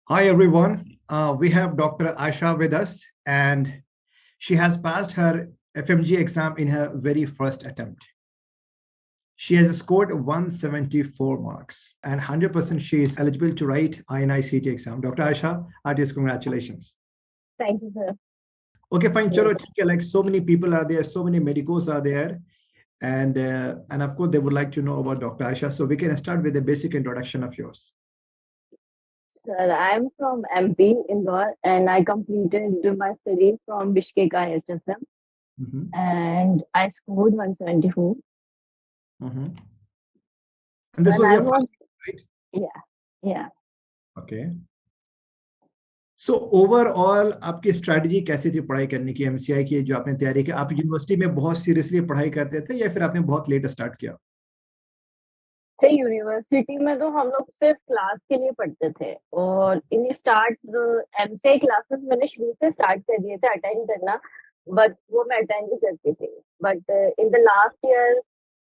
Hi everyone. We have Dr. Asha with us, and she has passed her FMG exam in her very first attempt. She has scored 174 marks, and 100% she is eligible to write INI-CET exam. Dr. Asha, artist, congratulations. Thank you, sir. Okay, fine. Yes. Chalo, theek hai. Like so many people are there, so many medicos are there, and of course they would like to know about Dr. Asha. So we can start with a basic introduction of yours. Sir, I'm from MP, Indore, and I completed my studies from Bishkek IHSM, Mm-hmm. and I scored 174. Mm-hmm. And this And was I your first, was, right? yeah, yeah. Okay. So overall आपकी strategy कैसी थी पढ़ाई करने की MCI की जो आपने तैयारी की? आप यूनिवर्सिटी में बहुत सीरियसली पढ़ाई करते थे या फिर आपने बहुत लेट स्टार्ट किया? तो यूनिवर्सिटी में तो हम लोग सिर्फ क्लास के लिए पढ़ते थे और इन स्टार्ट एमसीए क्लासेस मैंने शुरू से स्टार्ट कर दिए थे अटेंड करना, बट वो मैं अटेंड भी करती थी। But in the last year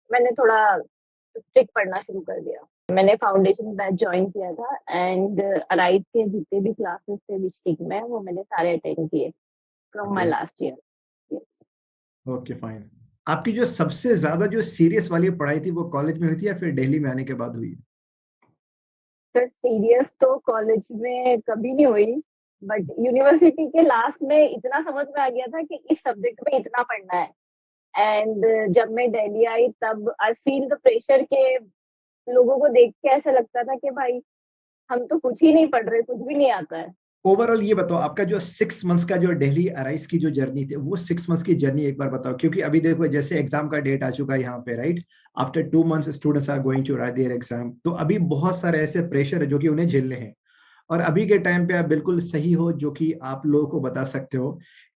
मैंने थोड़ा स्ट्रिक्ट पढ़ना शुरू कर दिया। मैंने फाउंडेशन बैच ज्वाइन किया था एंड अराइज के जितने भी क्लासेस थे बिस्टिक में वो मैंने सारे अटेंड किए from my okay, last year. Okay, fine. आपकी जो सबसे ज्यादा जो सीरियस वाली पढ़ाई थी वो कॉलेज में हुई थी या फिर दिल्ली में आने के बाद हुई? सर सीरियस तो कॉलेज में कभी नहीं हुई, बट यूनिवर्सिटी के लास्ट में इतना समझ में आ गया था कि इस सब्जेक्ट में इतना पढ़ना है। एंड जब मैं दिल्ली आई तब आई फील द प्रेशर के लोगों को देख के ऐसा लगता था कि भाई हम तो कुछ ही नहीं पढ़ रहे, कुछ भी नहीं आता है। ओवरऑल ये बताओ, आपका जो 6 मंथ्स का जो दिल्ली अराइज की जो जर्नी थी, वो 6 मंथ्स की जर्नी एक बार बताओ, क्योंकि अभी देखो जैसे एग्जाम का डेट आ चुका है यहाँ पे, right? After 2 months students are going to write their exam, तो अभी बहुत सारे ऐसे प्रेशर है जो कि उन्हें झेलने हैं। और अभी के टाइम पे आप बिल्कुल सही हो जो कि आप लोगों को बता सकते हो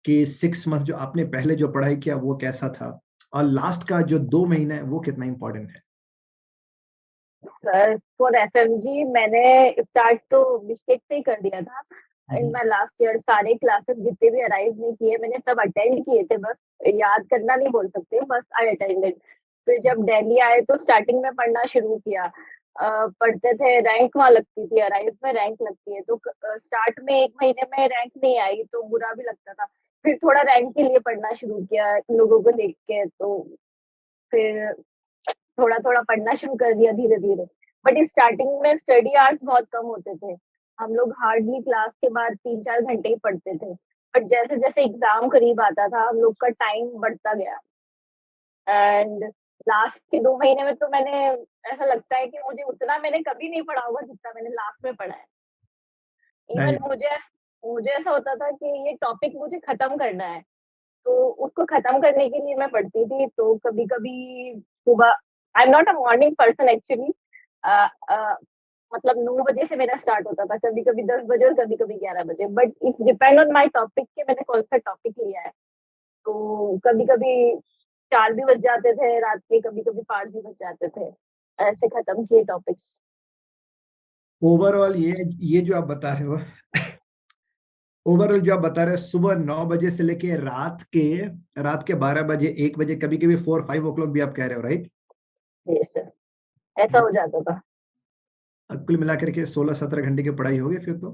कि 6 मंथ जो आपने पहले जो पढ़ाई किया वो कैसा था, और लास्ट का जो 2 महीना है वो कितना इंपॉर्टेंट है। सर फॉर एफएमजी मैंने स्टार्ट तो बिस्टेक से ही कर दिया था। इन माय लास्ट ईयर सारे क्लासेस जितने भी अराइज नहीं किए मैंने सब अटेंड किए थे, बस याद करना नहीं बोल सकते, बस आई अटेंडेड। फिर जब दिल्ली आए तो स्टार्टिंग में पढ़ना शुरू किया। पढ़ते थे, रैंक वहाँ लगती थी, अराइज में रैंक लगती है, तो स्टार्ट में एक महीने में रैंक नहीं आई तो बुरा भी लगता था। फिर थोड़ा रैंक के लिए पढ़ना शुरू किया लोगों को देख के, तो फिर थोड़ा थोड़ा पढ़ना शुरू कर दिया धीरे धीरे। बट स्टार्टिंग में स्टडी आवर्स बहुत कम होते थे, हम लोग हार्डली क्लास के बाद 3-4 घंटे ही पढ़ते थे। बट जैसे जैसे एग्जाम करीब आता था हम लोग का टाइम बढ़ता गया। एंड लास्ट के 2 महीने में तो मैंने, ऐसा लगता है कि मुझे उतना मैंने कभी नहीं पढ़ा होगा जितना मैंने लास्ट में पढ़ा है। Even nice. मुझे मुझे ऐसा होता था कि ये टॉपिक मुझे खत्म करना है, तो उसको खत्म करने के लिए मैं पढ़ती थी। तो कभी कभी सुबह, I am not a morning person actually, मतलब 9 बजे से मेरा स्टार्ट होता था, कभी कभी 10 बजे और कभी कभी 11 बजे, but it's depend on my topic के मैंने कौन सा टॉपिक लिया है। तो कभी कभी 4 भी बज जाते थे रात के, कभी कभी 5 भी बज जाते थे, ऐसे खत्म किए टॉपिक्स। ओवरऑल ये जो आप बता रहे हो, ओवरऑल जो आप बता रहे हो, सुबह 9 बजे से लेके रात के 12 बजे, 1 बजे, कभी कभी 4-5 o'clock भी आप कह रहे हो, राइट? ये सर ऐसा हो जाता था। कुल मिलाकर के 16-17 घंटे की पढ़ाई होगी फिर तो।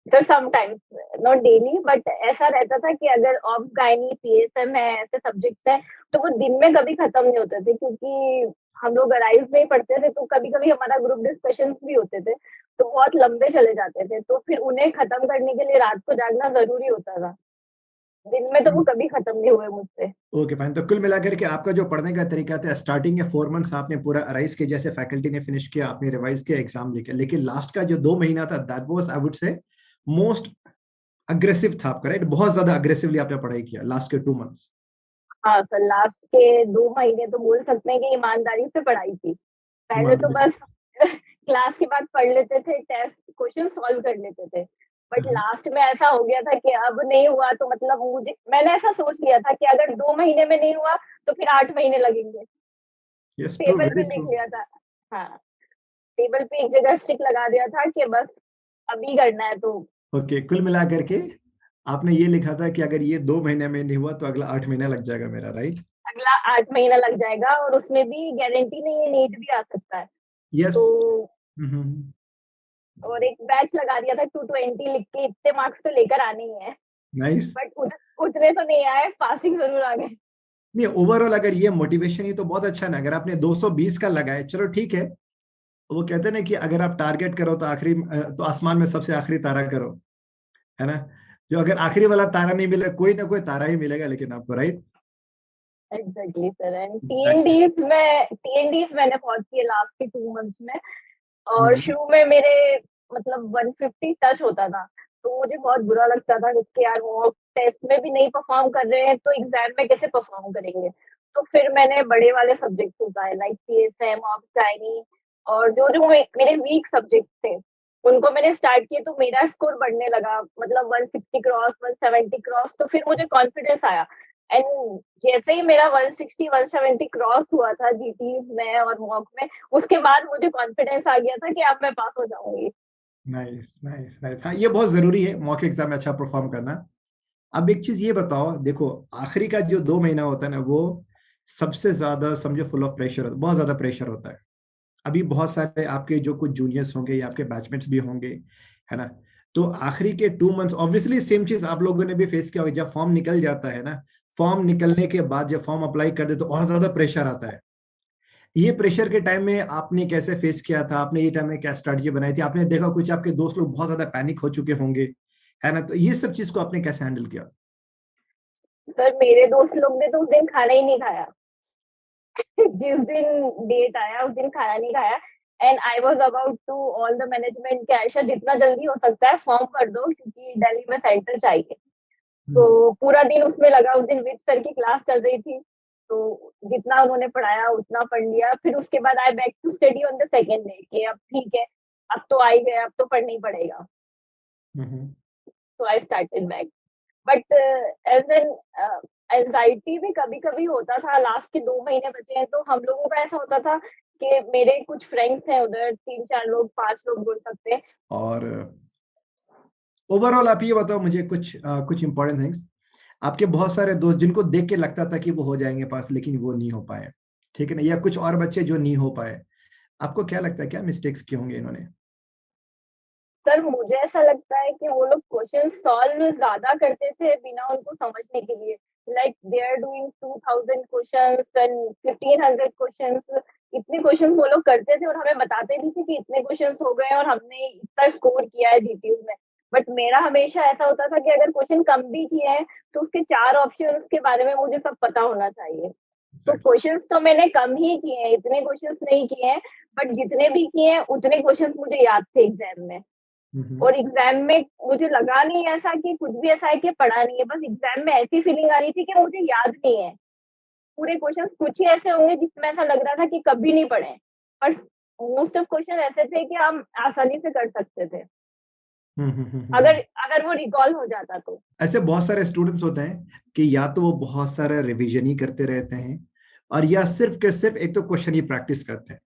Sir sometimes, not daily, but ऐसा रहता था कि अगर ऑब्स गायनी पीएसएम है ऐसे सब्जेक्ट्स हैं तो वो दिन में कभी खत्म नहीं होते थे, क्योंकि हम लोग अराइव में ही पढ़ते थे, तो कभी कभी हमारा ग्रुप डिस्कशन भी होते थे तो बहुत लंबे चले जाते थे, तो फिर उन्हें खत्म करने के लिए रात को जागना जरूरी होता था। दिन में तो वो कभी खत्म नहीं हुए मुझसे। Okay, fine. तो कुल मिलाकर के आपका जो पढ़ने का तरीका था, स्टार्टिंग के 4 मंथ्स आपने पूरा अराइज किया, जैसे फैकल्टी ने फिनिश किया, आपने रिवाइज किया, एग्जाम लिखा, लेकिन लास्ट का जो 2 महीना था that was I would say most aggressive था आपका, राइट? बहुत ज्यादा अग्रेसिवली आपने पढ़ाई किया लास्ट के 2 मंथ्स। हाँ सर, लास्ट के 2 महीने तो बोल सकते हैं कि ईमानदारी से पढ़ाई की। पहले तो ईमानदारी बस क्लास के बाद पढ़ लेते थे, टेस्ट क्वेश्चन सॉल्व कर लेते थे। से। बट लास्ट में ऐसा हो गया था कि अब नहीं हुआ तो मतलब मुझे, मैंने ऐसा सोच लिया था कि अगर 2 महीने में नहीं हुआ तो फिर 8 महीने लगेंगे। यस, ट्रू, टेबल पे वेरी लिख ट्रू। लिया था। हाँ, टेबल पे एक जगह स्टिक लगा दिया था कि बस अभी करना है तो। ओके, कुल मिलाकर के आपने ये लिखा था कि अगर ये 2 महीने में नहीं हुआ तो अगला 8 महीना लग जाएगा मेरा, राइट? अगला 8 महीना लग जाएगा और उसमें भी गारंटी नहीं है, नीट भी आ सकता है। यस। तो और एक बैच लगा दिया था 220 लिख के, इतने मार्क्स तो लेकर आने ही है। नाइस। बट उतने तो नहीं आए, पासिंग जरूर आ गए। नहीं, ओवरऑल अगर ये मोटिवेशन ही तो बहुत अच्छा है ना। अगर आपने 220 का लगाए, चलो ठीक है। वो कहते हैं ना कि अगर आप टारगेट करो तो आखिरी, तो आसमान में सबसे आखिरी तारा करो, है ना। जो अगर आखिरी वाला तारा नहीं मिले, कोई ना कोई तारा ही मिलेगा लेकिन आपको, राइट। Exactly sir. एंड टीएनडीज मैंने बहुत किए लास्ट के 2 मंथ्स में। और शुरू में मेरे मतलब 150 टच होता था, तो मुझे बहुत बुरा लगता था कि यार वो टेस्ट में भी नहीं परफॉर्म कर रहे हैं तो एग्जाम में कैसे परफॉर्म करेंगे। तो फिर मैंने बड़े वाले सब्जेक्ट उठाए, लाइक पीएसएम, ऑफ गायनी, और जो जो मेरे वीक सब्जेक्ट थे उनको मैंने स्टार्ट किए, तो मेरा स्कोर बढ़ने लगा, मतलब 160 क्रॉस, 170 क्रॉस, तो फिर मुझे कॉन्फिडेंस आया। एंड जैसे ही मेरा 160 170 क्रॉस हुआ था जीटी में और मॉक में, उसके बाद मुझे कॉन्फिडेंस आ गया था कि अब मैं पास हो जाऊंगी। Nice nice nice. हाँ, ये बहुत जरूरी है मॉक एग्जाम में अच्छा परफॉर्म करना। अब एक चीज ये बताओ, देखो आखिरी का जो 2 महीना होता है ना, वो सबसे ज्यादा समझो फुल ऑफ प्रेशर, बहुत ज्यादा प्रेशर होता है। अभी बहुत सारे आपके जो कुछ जूनियर्स होंगे या आपके बैचमेट्स भी होंगे, है ना। तो आखिरी के 2 मंथ्स ऑब्वियसली सेम चीज आप लोगों ने भी फेस किया होगा। जब फॉर्म निकल जाता है ना, फॉर्म निकलने के बाद जब फॉर्म अप्लाई कर दे तो और ज्यादा प्रेशर आता है। ये प्रेशर के टाइम में आपने कैसे फेस किया था? आपने ये टाइम में क्या स्ट्रेटजी बनाई थी? आपने देखा कुछ आपके दोस्त लोग बहुत ज्यादा पैनिक हो चुके होंगे, है ना। तो ये सब चीज को आपने कैसे हैंडल किया? सर मेरे दोस्त लोग ने तो उस दिन खाना ही नहीं खाया। जिस दिन डेट आया उस दिन खाना नहीं खाया। And I was about to all the management के आयशा जितना जल्दी हो सकता है फॉर्म भर दो, क्योंकि दिल्ली में सेंटर चाहिए। तो हम्म। पूरा दिन उसमें लगा। उस दिन विद सर की क्लास चल रही थी, तो जितना उन्होंने पढ़ाया उतना पढ़ लिया। फिर उसके बाद I back to study on the second day कि अब ठीक है, अब तो आ ही गया, अब तो पढ़ना ही पड़ेगा। हम्म। तो I started back. But as an anxiety भी कभी कभी होता था। लास्ट के 2 महीने बचे हैं, तो हम लोगों का ऐसा होता था कि मेरे कुछ फ्रेंड्स हैं उधर, 3 4 लोग, 5 लोग बोल सकते हैं। और ओवरऑल आप ये बताओ मुझे कुछ इंपॉर्टेंट थिंग्स। आपके बहुत सारे दोस्त जिनको देख के लगता था कि वो हो जाएंगे पास, लेकिन वो नहीं हो पाए, ठीक है ना, या कुछ और बच्चे जो नहीं हो पाए, आपको क्या लगता है क्या मिस्टेक्स किए होंगे इन्होंने? सर मुझे ऐसा लगता है कि वो लोग क्वेश्चन सॉल्व ज्यादा करते थे बिना उनको समझने के लिए। Like they are doing 2000 question and 1500 question. इतने क्वेश्चन वो लोग करते थे और हमें बताते भी थे कि इतने क्वेश्चन हो गए और हमने इतना स्कोर किया है जीटीयू में। बट मेरा हमेशा ऐसा होता था कि अगर क्वेश्चन कम भी किए हैं तो उसके 4 ऑप्शन के बारे में मुझे सब पता होना चाहिए। तो Exactly. क्वेश्चंस तो मैंने कम ही किए हैं, इतने क्वेश्चंस नहीं किए हैं। बट जितने भी किए हैं उतने क्वेश्चंस मुझे याद थे एग्जाम में। हम्म। और एग्जाम में मुझे लगा नहीं ऐसा कि कुछ भी ऐसा है कि पढ़ा नहीं है, बस एग्जाम में ऐसी फीलिंग आ रही थी कि मुझे याद नहीं है पूरे क्वेश्चन। कुछ ही ऐसे होंगे जिसमें ऐसा लग रहा था कि कभी नहीं पढ़े, पर मोस्ट ऑफ क्वेश्चन ऐसे थे कि हम आसानी से कर सकते थे, अगर हम्म। अगर वो रिकॉल हो जाता तो। ऐसे बहुत सारे स्टूडेंट्स होते हैं कि या तो वो बहुत सारा रिवीजन ही करते रहते हैं, और या सिर्फ के सिर्फ एक तो क्वेश्चन ही प्रैक्टिस करते हैं।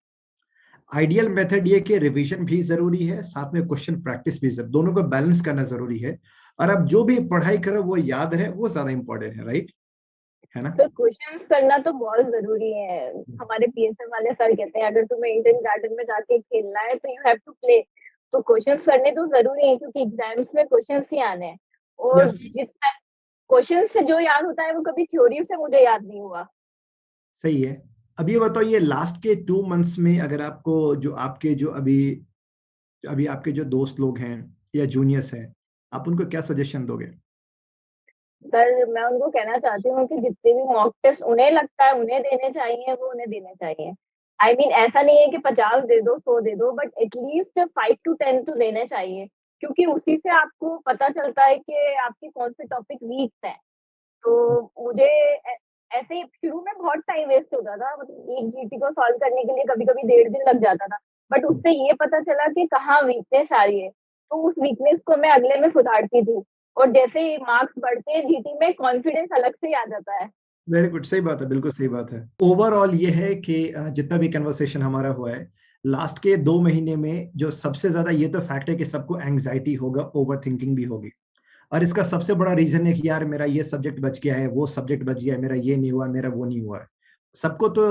आइडियल मेथड ये कि रिवीजन भी जरूरी है, साथ में क्वेश्चन प्रैक्टिस भी जरूरी, दोनों को बैलेंस करना जरूरी है। और अब जो भी पढ़ाई करो वो याद है, वो ज्यादा इंपॉर्टेंट है, राइट, है ना। तो क्वेश्चंस करना तो बहुत जरूरी है। हमारे पीएसएम वाले सर कहते हैं अगर तुम्हें इंडियन गार्डन में जाके खेलना है तो यू हैव टू प्ले। तो क्वेश्चंस करने तो जरूरी है, क्योंकि एग्जाम्स में क्वेश्चंस ही आने हैं। और यस। जिस क्वेश्चन से जो याद होता है वो कभी थ्योरी से मुझे याद नहीं हुआ। सही है। अब ये बताओ, ये लास्ट के 2 मंथ्स में अगर आपको जो आपके जो अभी अभी आपके जो दोस्त लोग हैं या जूनियर्स हैं, आप उनको क्या सजेशन दोगे? सर मैं उनको कहना चाहती हूँ कि जितने भी मॉक टेस्ट उन्हें लगता है उन्हें देने चाहिए वो उन्हें देने चाहिए। आई मीन ऐसा नहीं है कि 50 दे दो, 100 दे दो, बट एटलीस्ट 5 to 10 तो देने चाहिए। क्योंकि उसी से आपको पता चलता है कि आपके कौन से टॉपिक वीक है। तो मुझे ऐसे ही शुरू में बहुत टाइम वेस्ट होता था, मतलब एक जीटी को सॉल्व करने के लिए कभी कभी 1.5 दिन लग जाता था। बट उससे ये पता चला कि कहाँ वीकनेस आ रही है, तो उस वीकनेस को मैं अगले में सुधारती थी। और जैसे ही मार्क्स बढ़ते हैं जीटी में, कॉन्फिडेंस अलग से ही आ जाता है। वेरी गुड, सही बात है, बिल्कुल सही बात है। ओवरऑल ये है कि जितना भी कन्वर्सेशन हमारा हुआ है लास्ट के 2 महीने में, जो सबसे ज्यादा ये तो फैक्ट है कि सबको एंग्जाइटी होगा, ओवर थिंकिंग भी होगी। और इसका सबसे बड़ा रीजन है कि यार मेरा ये सब्जेक्ट बच गया है, वो सब्जेक्ट बच गया है, मेरा ये नहीं हुआ, मेरा वो नहीं हुआ है। सबको तो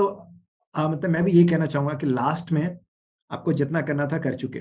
मतलब मैं भी ये कहना चाहूंगा कि लास्ट में आपको जितना करना था कर चुके,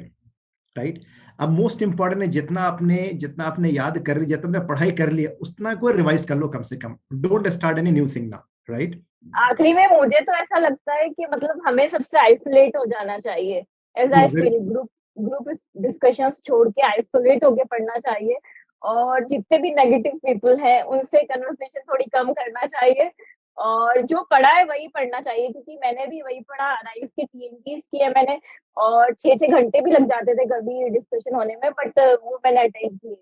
राइट। अब मोस्ट इंपॉर्टेंट है जितना आपने याद कर लिया, जितना आपने पढ़ाई कर लिया, उतना को रिवाइज कर लो कम से कम। Don't start any new thing now, right. आखिरी में मुझे तो ऐसा लगता है कि मतलब हमें सबसे आइसोलेट हो जाना चाहिए, as I feel. Group group discussions छोड़ के आइसोलेट होके पढ़ना चाहिए, और जितने भी नेगेटिव पीपल हैं उनसे कन्वर्सेशन थोड़ी कम करना चाहिए, और जो पढ़ा है वही पढ़ना चाहिए, क्योंकि मैंने भी वही पढ़ा, अराइज के टीएनटीज किए मैंने, और 6-6 घंटे भी लग जाते थे कभी डिस्कशन होने में, बट वो मैंने अटेंड किए,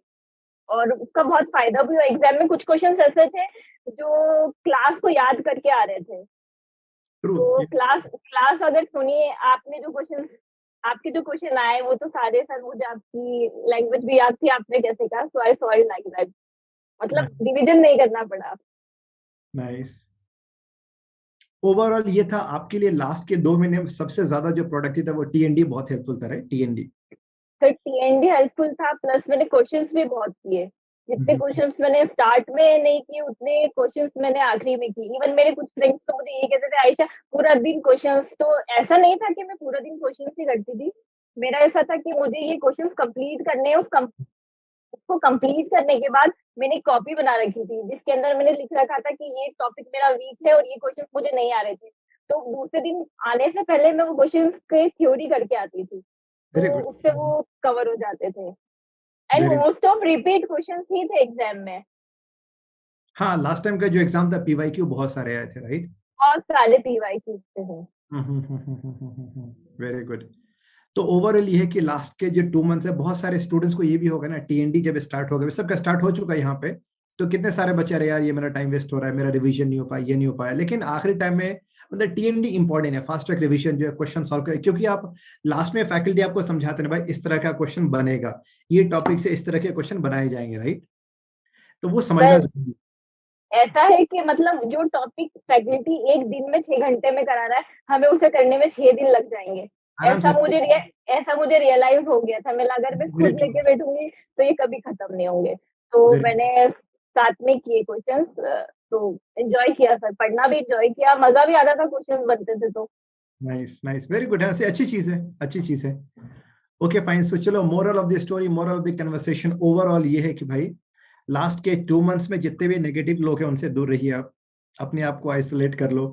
और उसका बहुत फायदा भी हुआ। एग्जाम में कुछ क्वेश्चन ऐसे थे जो क्लास को याद करके आ रहे थे, ट्रू। तो क्लास क्लास अगर सुनिए, आपके जो क्वेश्चन आए वो तो सारे सर, मुझे आपकी लैंग्वेज भी याद थी, आपने कैसे कहा, सो आई सॉरी लाइक दैट, मतलब रिवीजन नहीं करना पड़ा। नाइस। ओवरऑल ये था आपके लिए लास्ट के 2 महीने में सबसे ज्यादा जो प्रोडक्टिव था वो टीएनडी बहुत हेल्पफुल था, राइट? टीएनडी। फिर टीएनडी हेल्पफुल था, प्लस मैंने क्वेश्चंस भी बहुत किए। जितने क्वेश्चंस मैंने स्टार्ट में नहीं किए, उतने क्वेश्चंस मैंने आखिरी में किए। इवन मेरे कुछ फ्रेंड्स तो मुझे ये कहते थे, आयशा पूरा दिन क्वेश्चंस, तो ऐसा नहीं था कि मैं पूरा दिन क्वेश्चंस ही करती थी। मेरा ऐसा था कि मुझे ये क्वेश्चंस कंप्लीट करने हैं, उसको कंप्लीट करने के बाद मैंने एक कॉपी बना रखी थी, जिसके अंदर मैंने लिख रखा था कि ये टॉपिक मेरा वीक है और ये क्वेश्चंस मुझे नहीं आ रहे थे। तो दूसरे दिन आने से पहले मैं वो क्वेश्चंस की थ्योरी करके आती थी, वेरी तो गुड। उससे वो कवर हो जाते थे। And very. Most of repeat questions ही थे एग्जाम में। हाँ, लास्ट टाइम का जो एग्जाम था पीवाईक्यू बहुत सारे आए थे, राइट? बहुत सारे पीवाई पूछते हैं। Very good. तो ओवरऑल ये है कि लास्ट के जो 2 मंथ्स है, बहुत सारे स्टूडेंट्स को ये भी होगा ना, टीएनडी जब स्टार्ट हो गया, सबका स्टार्ट हो चुका है यहाँ पे, तो कितने सारे बच्चे, अरे यार ये मेरा टाइम वेस्ट हो रहा है, मेरा रिवीजन नहीं हो पाया, ये नहीं हो पाया। लेकिन आखिरी टाइम में मतलब टीएनडी इंपॉर्टेंट है, फास्ट ट्रैक रिवीजन जो है, क्वेश्चन सॉल्व कर, क्योंकि आप लास्ट में फैकल्टी आपको समझाते हैं भाई इस तरह का क्वेश्चन बनेगा, ये टॉपिक से इस तरह के क्वेश्चन बनाए जाएंगे, राइट? तो वो समझना पर जरूरी ऐसा है कि मतलब जो टॉपिक फैकल्टी एक दिन में 6 घंटे में करा रहा है, हमें उसे करने में 6 दिन लग जाएंगे। है। आराम से। ऐसा मुझे रियलाइज हो गया था। मैं अगर मैं वेरी खुद ट्रू। लेके बैठूंगी तो ये कभी खत्म नहीं होंगे। तो वेरी मैंने साथ में किए क्वेश्चंस, तो एंजॉय किया सर, पढ़ना भी एंजॉय किया, मजा भी आता था क्वेश्चंस बनते थे तो। नाइस नाइस, वेरी गुड है, ऐसे अच्छी चीज है, अच्छी चीज है। Okay fine. सो चलो, moral of the story, moral of the conversation overall ये है कि भाई लास्ट के 2 मंथ्स में जितने भी नेगेटिव लोग हैं उनसे दूर रहिए, आप अपने आप को आइसोलेट कर लो,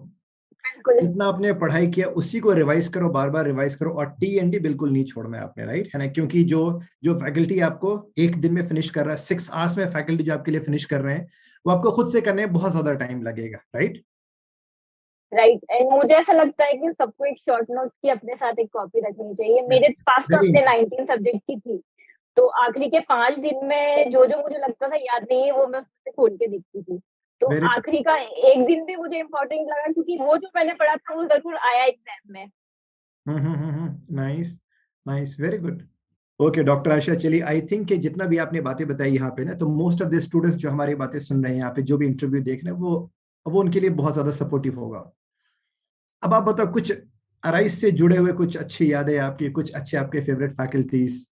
बिल्कुल। जितना आपने पढ़ाई किया उसी को रिवाइज करो, बार बार रिवाइज करो, और टी बिल्कुल नहीं छोड़ना है आपने, राइट है ना? क्योंकि जो जो फैकल्टी आपको एक दिन में फिनिश कर रहा है, 6 आवर्स में फैकल्टी जो आपके लिए फिनिश कर रहे हैं, वो आपको खुद से करने में बहुत ज्यादा टाइम लगेगा, राइट? राइट। एंड मुझे ऐसा लगता है कि सबको एक शॉर्ट नोट्स की अपने साथ एक कॉपी रखनी चाहिए। मेरे पास तो वेरी। अपने 19 सब्जेक्ट की थी, तो आखिरी के 5 दिन में जो जो मुझे लगता था याद नहीं है, वो मैं उससे खोल के देखती थी। तो वेरी। आखिरी का एक दिन भी मुझे इम्पोर्टेंट लगा, क्योंकि वो जो मैंने पढ़ा था वो जरूर आया एग्जाम में। Nice nice, very good. Okay doctor Asha, चलिए आई थिंक कि जितना भी आपने बातें बताई यहाँ पे ना, तो मोस्ट ऑफ द स्टूडेंट्स जो हमारी बातें सुन रहे हैं यहाँ पे, जो भी इंटरव्यू देख रहे हैं, वो उनके लिए बहुत ज्यादा सपोर्टिव होगा। अब आप बताओ, कुछ अराइज से जुड़े हुए कुछ अच्छी यादें आपकी, कुछ अच्छे आपके favourite faculties?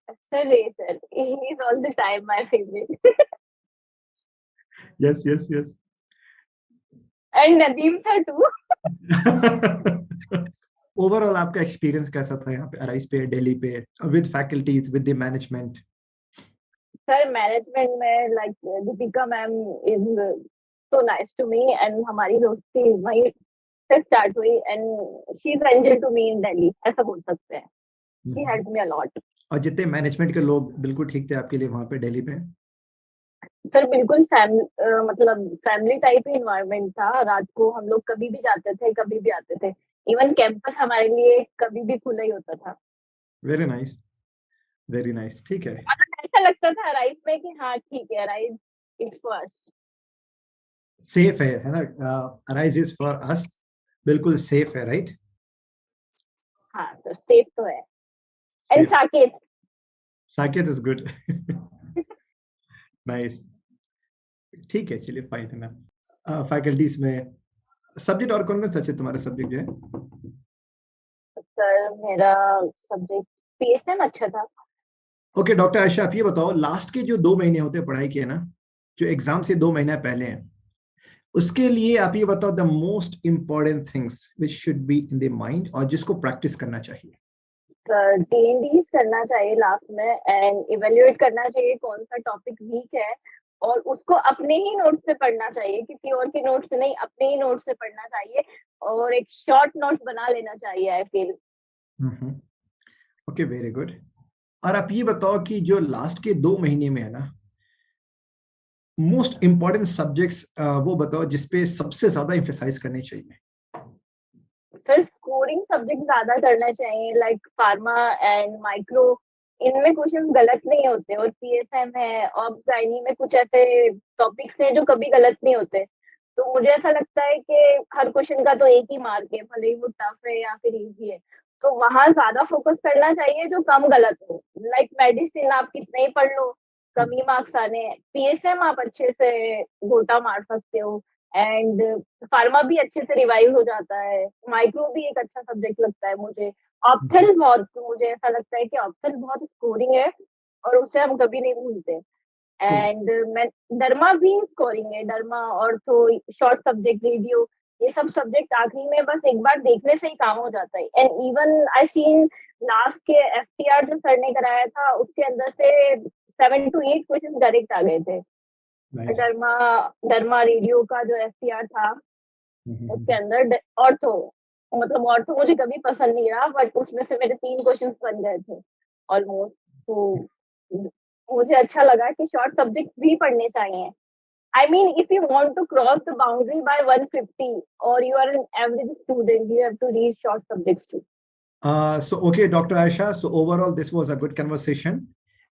Sir Ray sir, he is all the time my favourite. Yes yes yes. And Nadeem sir too. Overall आपका एक्सपीरियंस कैसा था यहाँ पे अराइज पे, दिल्ली पे, with faculties, with the management? Sir management में like Deepika ma'am is so nice to me, and हमारी दोस्ती वहीं से स्टार्ट हुई, and she is angel to me in Delhi, ऐसा बोल सकते हैं। She help me a lot. और जितने मैनेजमेंट के लोग बिल्कुल ठीक थे आपके लिए वहां पे दिल्ली पे? सर बिल्कुल मतलब फैमिली टाइप ही इन्वायरमेंट था। रात को हम लोग कभी भी जाते थे, कभी भी आते थे। इवन कैंपस हमारे लिए कभी भी खुला ही होता था। वेरी नाइस, वेरी नाइस, ठीक है। मतलब ऐसा लगता था राइस में कि हाँ ठीक है, राइस इट्स फर्स्ट। सेफ है ना? अराइज इज फॉर अस, बिल्कुल सेफ है, राइट? हाँ सर, सेफ तो है। And safe. Saket. Saket is good. Nice. ठीक है, चलिए फाइन है ना। फैकल्टीज में सब्जेक्ट और कौन कौन सा अच्छे तुम्हारा सब्जेक्ट जो है? सर मेरा सब्जेक्ट पीएसएम अच्छा था। ओके डॉक्टर आयशा, आप ये बताओ, लास्ट के जो 2 महीने होते हैं पढ़ाई के ना, जो एग्जाम से 2 महीने पहले हैं, उसके लिए आप ये बताओ the most important things which should be in the mind और जिसको प्रैक्टिस करना चाहिए। D&Ds करना चाहिए लास्ट में एंड इवेल्युएट करना चाहिए कौन सा टॉपिक वीक है और उसको अपने ही नोट्स से पढ़ना चाहिए, किसी और के नोट्स से नहीं, अपने ही नोट्स से पढ़ना चाहिए और एक शॉर्ट नोट बना लेना चाहिए I feel. Okay, very good. और आप ये बताओ कि जो लास्ट के 2 महीने में है ना, मोस्ट इंपॉर्टेंट सब्जेक्ट्स वो बताओ जिसपे सबसे ज्यादा एम्फेसाइज करनी चाहिए। फिर स्कोरिंग सब्जेक्ट ज्यादा करना चाहिए लाइक फार्मा एंड माइक्रो, इनमें क्वेश्चन गलत नहीं होते और पीएसएम है ऑब्स गाइनी में कुछ ऐसे टॉपिक्स हैं जो कभी गलत नहीं होते। तो मुझे ऐसा लगता है कि हर क्वेश्चन का तो एक ही मार्क है, भले ही वो टफ है या फिर इजी है, तो वहां ज्यादा फोकस करना चाहिए जो कम गलत हो। लाइक मेडिसिन आप कितने ही पढ़ लो, कम ही मार्क्स आने हैं। पीएसएम आप अच्छे से गोटा मार सकते हो एंड फार्मा भी अच्छे से रिवाइज हो जाता है। माइक्रो भी एक अच्छा सब्जेक्ट लगता है मुझे। ऑप्थल बहुत, मुझे ऐसा लगता है कि ऑप्थल बहुत स्कोरिंग है और उसे हम कभी नहीं भूलते। एंड मैं डर्मा भी स्कोरिंग है, derma ortho short subject radio, ये सब सब्जेक्ट आखिरी में बस एक बार देखने से ही काम हो जाता है। And even I seen last के एफटीआर जो सर ने कराया था उसके अंदर से 7 to 8 क्वेश्चन करेक्ट आ गए थे। Nice. डर्मा रेडियो का जो एफटीआर था उसके अंदर ऑर्थो, मतलब ऑर्थो मुझे कभी पसंद नहीं रहा बट उसमें से मेरे 3 क्वेश्चंस बन गए थे ऑलमोस्ट। तो मुझे अच्छा लगा कि शॉर्ट सब्जेक्ट भी पढ़ने चाहिए। I mean, if you want to cross the boundary by 150 or you are an average student, you have to read short subjects too. So, okay, Dr. Aisha, so overall, this was a good conversation.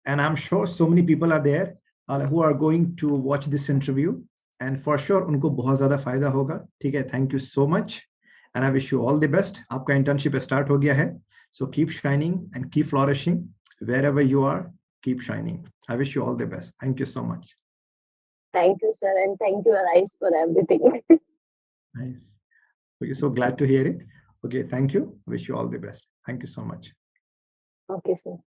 And I'm sure so many people are there who are going to watch this interview. And for sure, उनको बहुत ज़्यादा फायदा होगा। ठीक है, thank you so much. And I wish you all the best. आपका internship start हो गया है. So keep shining and keep flourishing. Wherever you are, keep shining. I wish you all the best. Thank you so much. Thank you, sir, and thank you, Arise, for everything. Nice. We're so glad to hear it. Okay, thank you. Wish you all the best. Thank you so much. Okay, sir.